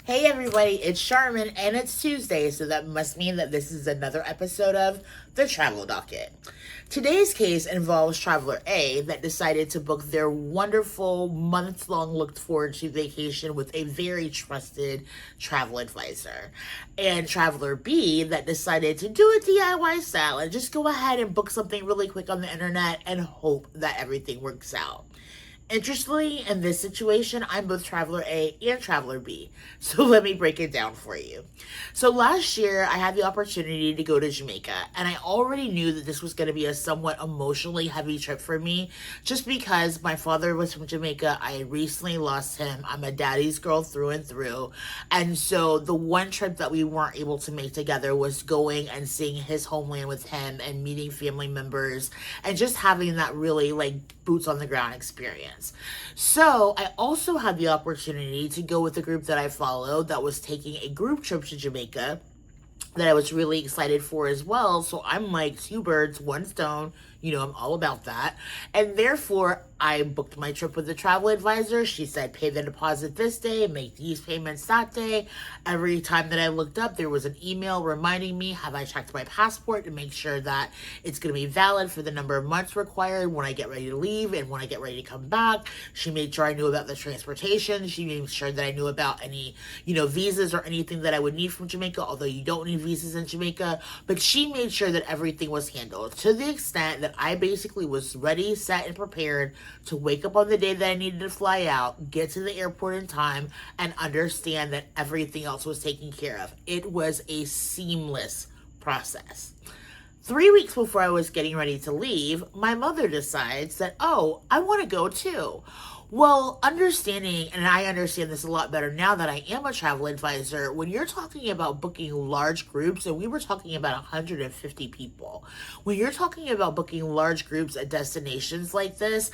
Hey everybody, it's Charmin and it's Tuesday, so that must mean that this is another episode of the Travel Docket. Today's case involves Traveler A that decided to book their wonderful, months-long looked forward to vacation with a very trusted travel advisor. And Traveler B that decided to do a DIY style and just go ahead and book something really quick on the internet and hope that everything works out. Interestingly, in this situation, I'm both Traveler A and Traveler B. So let me break it down for you. So last year, I had the opportunity to go to Jamaica, and I already knew that this was going to be a somewhat emotionally heavy trip for me, just because my father was from Jamaica. I recently lost him. I'm a daddy's girl through and through. And so the one trip that we weren't able to make together was going and seeing his homeland with him and meeting family members and just having that really boots on the ground experience. So I also had the opportunity to go with a group that I followed that was taking a group trip to Jamaica that I was really excited for as well. So I'm like two birds, one stone. You know, I'm all about that. And therefore, I booked my trip with the travel advisor. She said, pay the deposit this day, make these payments that day. Every time that I looked up, there was an email reminding me, have I checked my passport to make sure that it's going to be valid for the number of months required when I get ready to leave and when I get ready to come back. She made sure I knew about the transportation. She made sure that I knew about any, visas or anything that I would need from Jamaica, although you don't need visas in Jamaica. But she made sure that everything was handled to the extent that I basically was ready, set, and prepared to wake up on the day that I needed to fly out, get to the airport in time, and understand that everything else was taken care of. It was a seamless process. 3 weeks before I was getting ready to leave, my mother decides that, oh, I want to go too. Well, understanding, and I understand this a lot better now that I am a travel advisor, when you're talking about booking large groups, and we were talking about 150 people, when you're talking about booking large groups at destinations like this,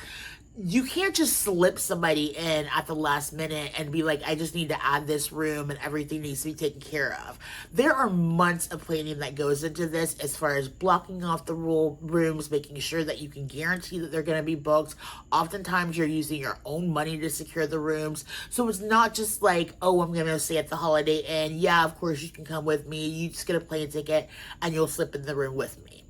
you can't just slip somebody in at the last minute and be like, I just need to add this room and everything needs to be taken care of. There are months of planning that goes into this as far as blocking off the rooms, making sure that you can guarantee that they're going to be booked. Oftentimes you're using your own money to secure the rooms. So it's not just like, oh, I'm going to stay at the Holiday Inn. Yeah, of course you can come with me. You just get a plane ticket and you'll slip in the room with me.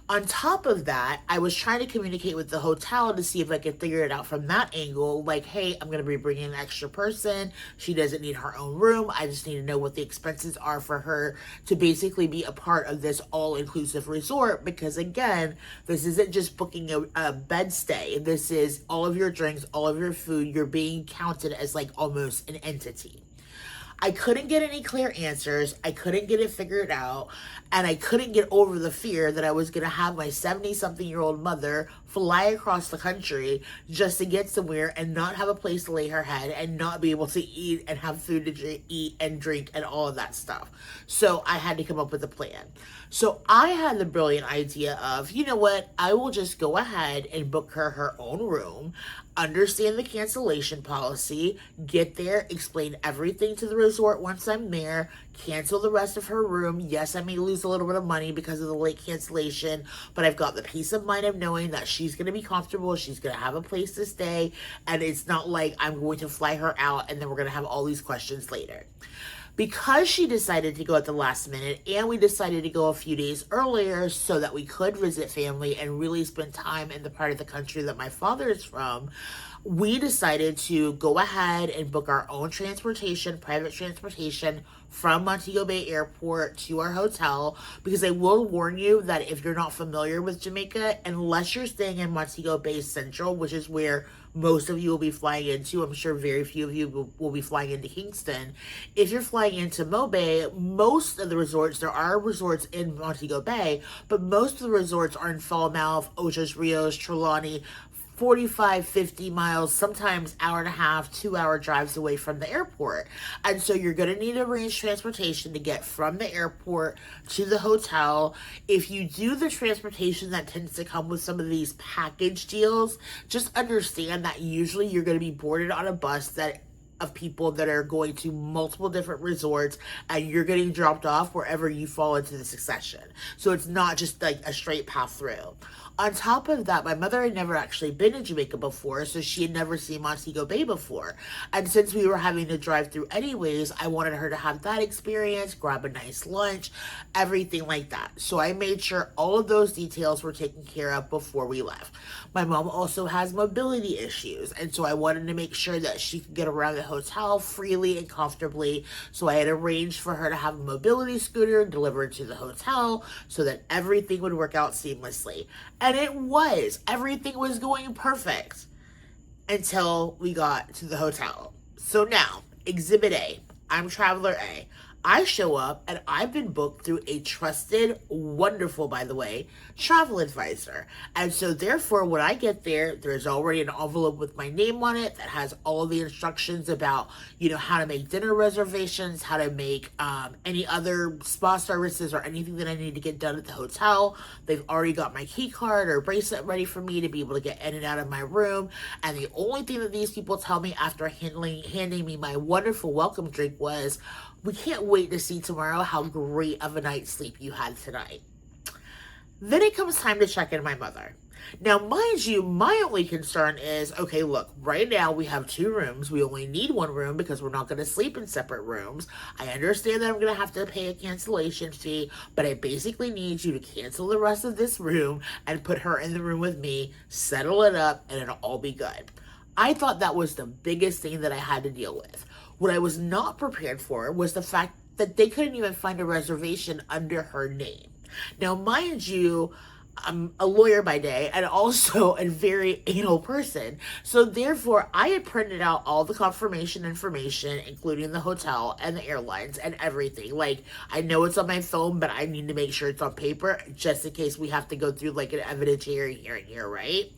On top of that, I was trying to communicate with the hotel to see if I could figure it out from that angle. Like, hey, I'm going to be bringing an extra person. She doesn't need her own room. I just need to know what the expenses are for her to basically be a part of this all-inclusive resort. Because again, this isn't just booking a bed stay. This is all of your drinks, all of your food. You're being counted as like almost an entity. I couldn't get any clear answers. I couldn't get it figured out. And I couldn't get over the fear that I was going to have my 70-something-year-old mother fly across the country just to get somewhere and not have a place to lay her head and not be able to eat and have food to eat and drink and all of that stuff. So I had to come up with a plan. So I had the brilliant idea of, you know what, I will just go ahead and book her own room, understand the cancellation policy, get there, explain everything to the resort once I'm there, cancel the rest of her room. Yes, I may lose a little bit of money because of the late cancellation, but I've got the peace of mind of knowing that she's going to be comfortable, she's going to have a place to stay, and it's not like I'm going to fly her out and then we're going to have all these questions later. Because she decided to go at the last minute and we decided to go a few days earlier so that we could visit family and really spend time in the part of the country that my father is from, we decided to go ahead and book our own transportation, private transportation from Montego Bay Airport to our hotel, because I will warn you that if you're not familiar with Jamaica, unless you're staying in Montego Bay Central, which is where most of you will be flying into, I'm sure very few of you will be flying into Kingston. If you're flying into Mobay, most of the resorts, there are resorts in Montego Bay, but most of the resorts are in Falmouth, Ochos Rios, Trelawney, 45, 50 miles, sometimes hour and a half, 2-hour drives away from the airport. And so you're going to need to arrange transportation to get from the airport to the hotel. If you do the transportation that tends to come with some of these package deals, just understand that usually you're going to be boarded on a bus that of people that are going to multiple different resorts, and you're getting dropped off wherever you fall into the succession. So it's not just like a straight path through. On top of that, my mother had never actually been to Jamaica before, so she had never seen Montego Bay before. And since we were having to drive through anyways, I wanted her to have that experience, grab a nice lunch, everything like that. So I made sure all of those details were taken care of before we left. My mom also has mobility issues, and so I wanted to make sure that she could get around the hotel freely and comfortably. So I had arranged for her to have a mobility scooter delivered to the hotel so that everything would work out seamlessly. And it was. Everything was going perfect until we got to the hotel. So now, Exhibit A. I'm Traveler A. I show up and I've been booked through a trusted, wonderful, by the way, travel advisor. And so therefore, when I get there, there's already an envelope with my name on it that has all the instructions about, how to make dinner reservations, how to make any other spa services or anything that I need to get done at the hotel. They've already got my key card or bracelet ready for me to be able to get in and out of my room. And the only thing that these people tell me after handing me my wonderful welcome drink was, "We can't wait to see tomorrow how great of a night's sleep you had tonight." Then it comes time to check in my mother. Now, mind you, my only concern is, okay, look, right now we have 2 rooms. We only need 1 room because we're not going to sleep in separate rooms. I understand that I'm going to have to pay a cancellation fee, but I basically need you to cancel the rest of this room and put her in the room with me, settle it up, and it'll all be good. I thought that was the biggest thing that I had to deal with. What I was not prepared for was the fact that they couldn't even find a reservation under her name. Now, mind you, I'm a lawyer by day and also a very anal person. So therefore, I had printed out all the confirmation information, including the hotel and the airlines and everything. Like, I know it's on my phone, but I need to make sure it's on paper just in case we have to go through like an evidentiary hearing here, right?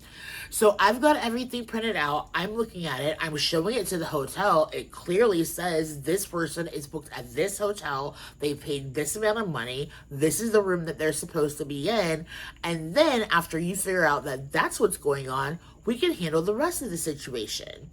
So I've got everything printed out. I'm looking at it. I'm showing it to the hotel. It clearly says this person is booked at this hotel. They paid this amount of money. This is the room that they're supposed to be in. And then after you figure out that that's what's going on, we can handle the rest of the situation.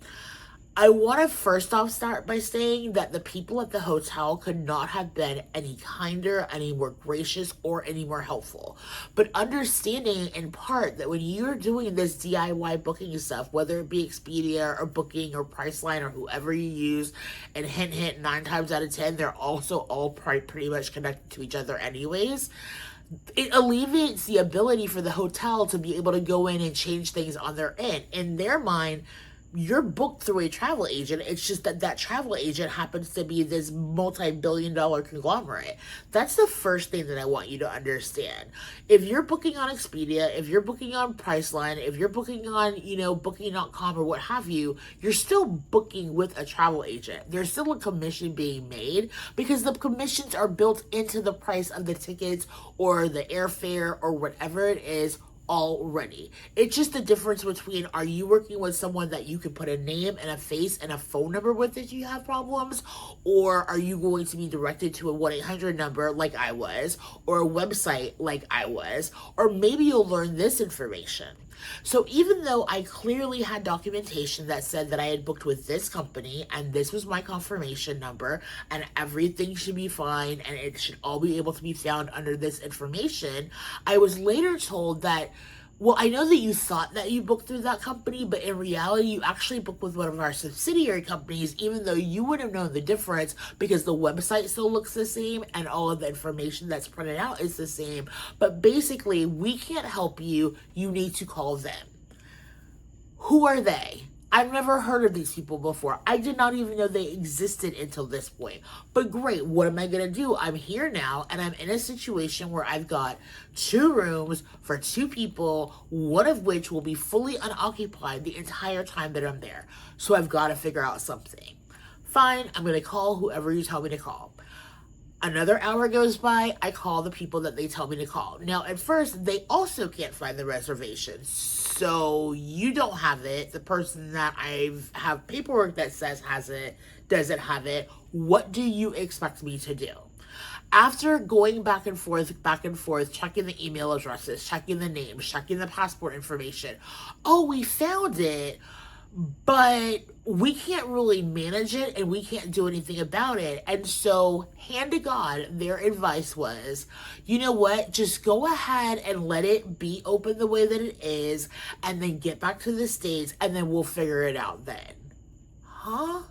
I want to first off start by saying that the people at the hotel could not have been any kinder, any more gracious, or any more helpful. But understanding in part that when you're doing this DIY booking stuff, whether it be Expedia or Booking or Priceline or whoever you use, and hint, hint, 9 times out of 10, they're also all pretty much connected to each other anyways. It alleviates the ability for the hotel to be able to go in and change things on their end. In their mind, you're booked through a travel agent. It's just that that travel agent happens to be this multi-billion-dollar conglomerate. That's the first thing that I want you to understand. If you're booking on Expedia, if you're booking on Priceline, if you're booking on, Booking.com or what have you, you're still booking with a travel agent. There's still a commission being made because the commissions are built into the price of the tickets or the airfare or whatever it is already. It's just the difference between, are you working with someone that you can put a name and a face and a phone number with if you have problems, or are you going to be directed to a 1-800 number like I was, or a website like I was, or maybe you'll learn this information. So even though I clearly had documentation that said that I had booked with this company and this was my confirmation number and everything should be fine and it should all be able to be found under this information, I was later told that, well, I know that you thought that you booked through that company, but in reality, you actually booked with one of our subsidiary companies, even though you would have known the difference because the website still looks the same and all of the information that's printed out is the same. But basically, we can't help you. You need to call them. Who are they? I've never heard of these people before. I did not even know they existed until this point. But great, what am I going to do? I'm here now, and I'm in a situation where I've got 2 rooms for 2 people, one of which will be fully unoccupied the entire time that I'm there. So I've got to figure out something. Fine, I'm going to call whoever you tell me to call. Another hour goes by, I call the people that they tell me to call. Now, at first, they also can't find the reservation. So you don't have it. The person that I have paperwork that says has it doesn't have it. What do you expect me to do? After going back and forth, checking the email addresses, checking the names, checking the passport information. Oh, we found it. But we can't really manage it and we can't do anything about it. And so, hand to God, their advice was, you know what, just go ahead and let it be open the way that it is, and then get back to the States, and then we'll figure it out then. Huh?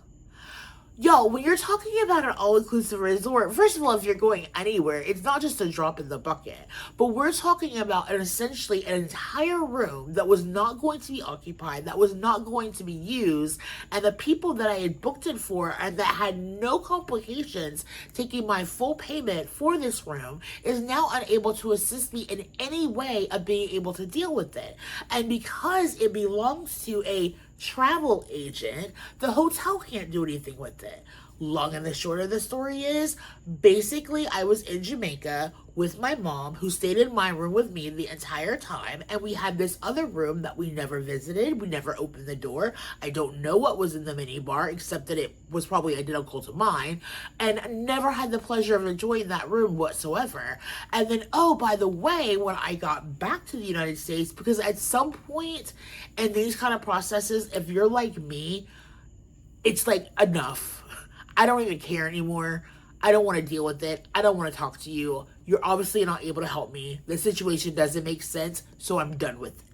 Yo, when you're talking about an all-inclusive resort, first of all, if you're going anywhere, it's not just a drop in the bucket. But we're talking about essentially an entire room that was not going to be occupied, that was not going to be used, and the people that I had booked it for and that had no complications taking my full payment for this room is now unable to assist me in any way of being able to deal with it. And because it belongs to a travel agent, the hotel can't do anything with it. Long and the short of the story is, basically, I was in Jamaica with my mom, who stayed in my room with me the entire time, and we had this other room that we never visited. We never opened the door. I don't know what was in the minibar, except that it was probably identical to mine, and never had the pleasure of enjoying that room whatsoever. And then, oh, by the way, when I got back to the United States, because at some point in these kind of processes, if you're like me, it's like, enough. I don't even care anymore. I don't want to deal with it. I don't want to talk to you. You're obviously not able to help me. The situation doesn't make sense, so I'm done with it.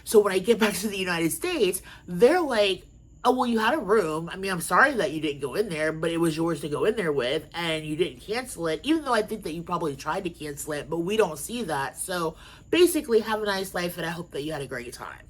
So when I get back to the United States, they're like, oh, well, you had a room. I mean, I'm sorry that you didn't go in there, but it was yours to go in there with, and you didn't cancel it, even though I think that you probably tried to cancel it, but we don't see that. So basically, have a nice life, and I hope that you had a great time.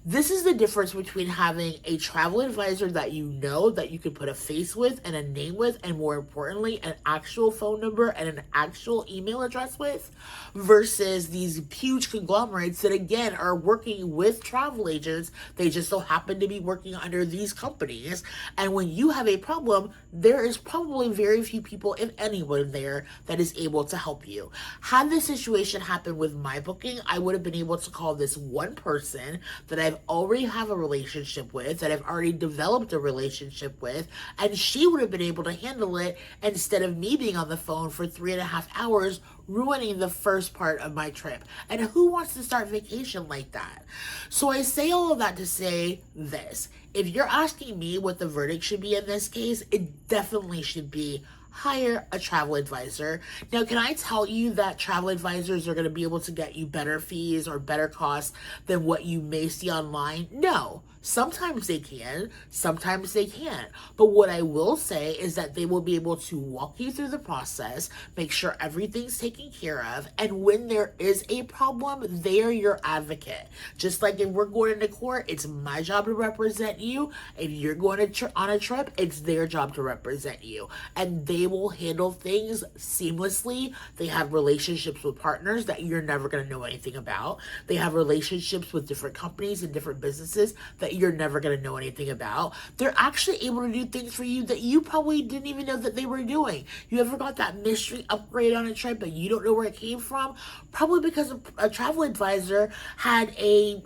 This is the difference between having a travel advisor that you know, that you can put a face with and a name with, and more importantly, an actual phone number and an actual email address with, versus these huge conglomerates that, again, are working with travel agents. They just so happen to be working under these companies. And when you have a problem, there is probably very few people, if anyone, there that is able to help you. Had this situation happened with my booking, I would have been able to call this one person that I've already have a relationship with, that I've already developed a relationship with, and she would have been able to handle it instead of me being on the phone for 3.5 hours, ruining the first part of my trip. And who wants to start vacation like that? So I say all of that to say this. If you're asking me what the verdict should be in this case, it definitely should be hire a travel advisor. Now, can I tell you that travel advisors are going to be able to get you better fees or better costs than what you may see online? No. Sometimes they can, sometimes they can't. But what I will say is that they will be able to walk you through the process, make sure everything's taken care of, and when there is a problem, they are your advocate. Just like if we're going into court, it's my job to represent you. If you're going on a trip, it's their job to represent you. And they will handle things seamlessly. They have relationships with partners that you're never going to know anything about. They have relationships with different companies and different businesses that you're never going to know anything about. They're actually able to do things for you that you probably didn't even know that they were doing. You ever got that mystery upgrade on a trip but you don't know where it came from? Probably because a travel advisor had a,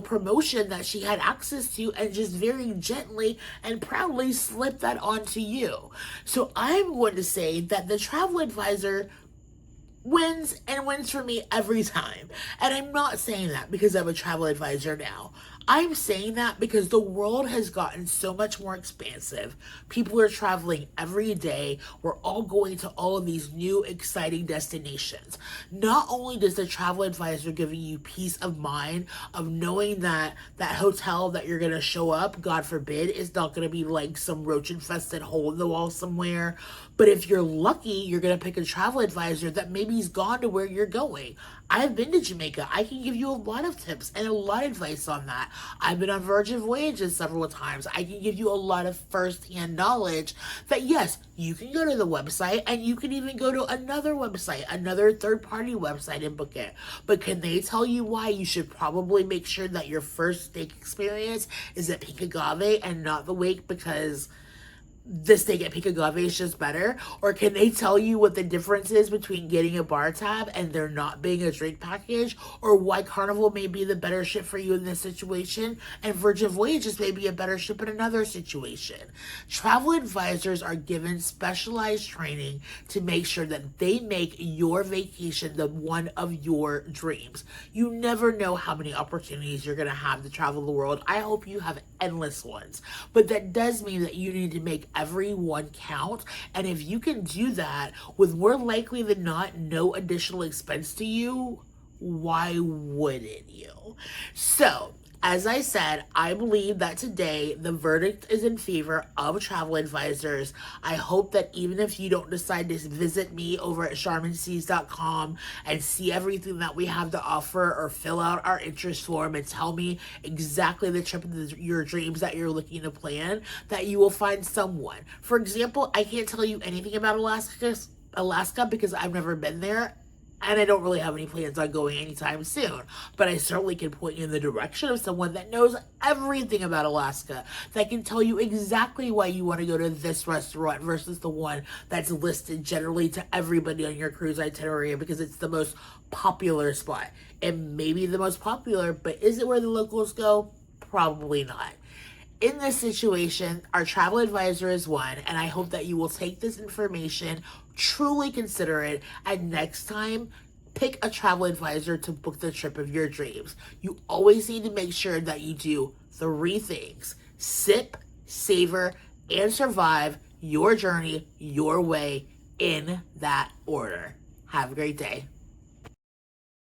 promotion that she had access to, and just very gently and proudly slipped that onto you. So I'm going to say that the travel advisor wins, and wins for me every time. And I'm not saying that because I'm a travel advisor now. I'm saying that because the world has gotten so much more expansive. People are traveling every day. We're all going to all of these new exciting destinations. Not only does the travel advisor giving you peace of mind of knowing that that hotel that you're going to show up, God forbid, is not going to be like some roach infested hole in the wall somewhere. But if you're lucky, you're going to pick a travel advisor that maybe's gone to where you're going. I've been to Jamaica. I can give you a lot of tips and a lot of advice on that. I've been on Virgin Voyages several times. I can give you a lot of first-hand knowledge that, yes, you can go to the website, and you can even go to another website, another third-party website, and book it. But can they tell you why you should probably make sure that your first steak experience is at Pink Agave and not the Wake? Because the steak at Pico Gave is just better? Or can they tell you what the difference is between getting a bar tab and there not being a drink package? Or why Carnival may be the better ship for you in this situation and Virgin Voyages may be a better ship in another situation? Travel advisors are given specialized training to make sure that they make your vacation the one of your dreams. You never know how many opportunities you're going to have to travel the world. I hope you have endless ones. But that does mean that you need to make every one count. And if you can do that with more likely than not no additional expense to you, why wouldn't you? So, as I said, I believe that today the verdict is in favor of travel advisors. I hope that even if you don't decide to visit me over at SharminSeas.com and see everything that we have to offer or fill out our interest form and tell me exactly the trip of your dreams that you're looking to plan, that you will find someone. For example, I can't tell you anything about Alaska because I've never been there. And I don't really have any plans on going anytime soon. But I certainly can point you in the direction of someone that knows everything about Alaska, that can tell you exactly why you want to go to this restaurant versus the one that's listed generally to everybody on your cruise itinerary because it's the most popular spot. It may be the most popular, but is it where the locals go? Probably not. In this situation, our travel advisor is one, and I hope that you will take this information, truly consider it, and next time, pick a travel advisor to book the trip of your dreams. You always need to make sure that you do 3 things: sip, savor, and survive your journey your way in that order. Have a great day.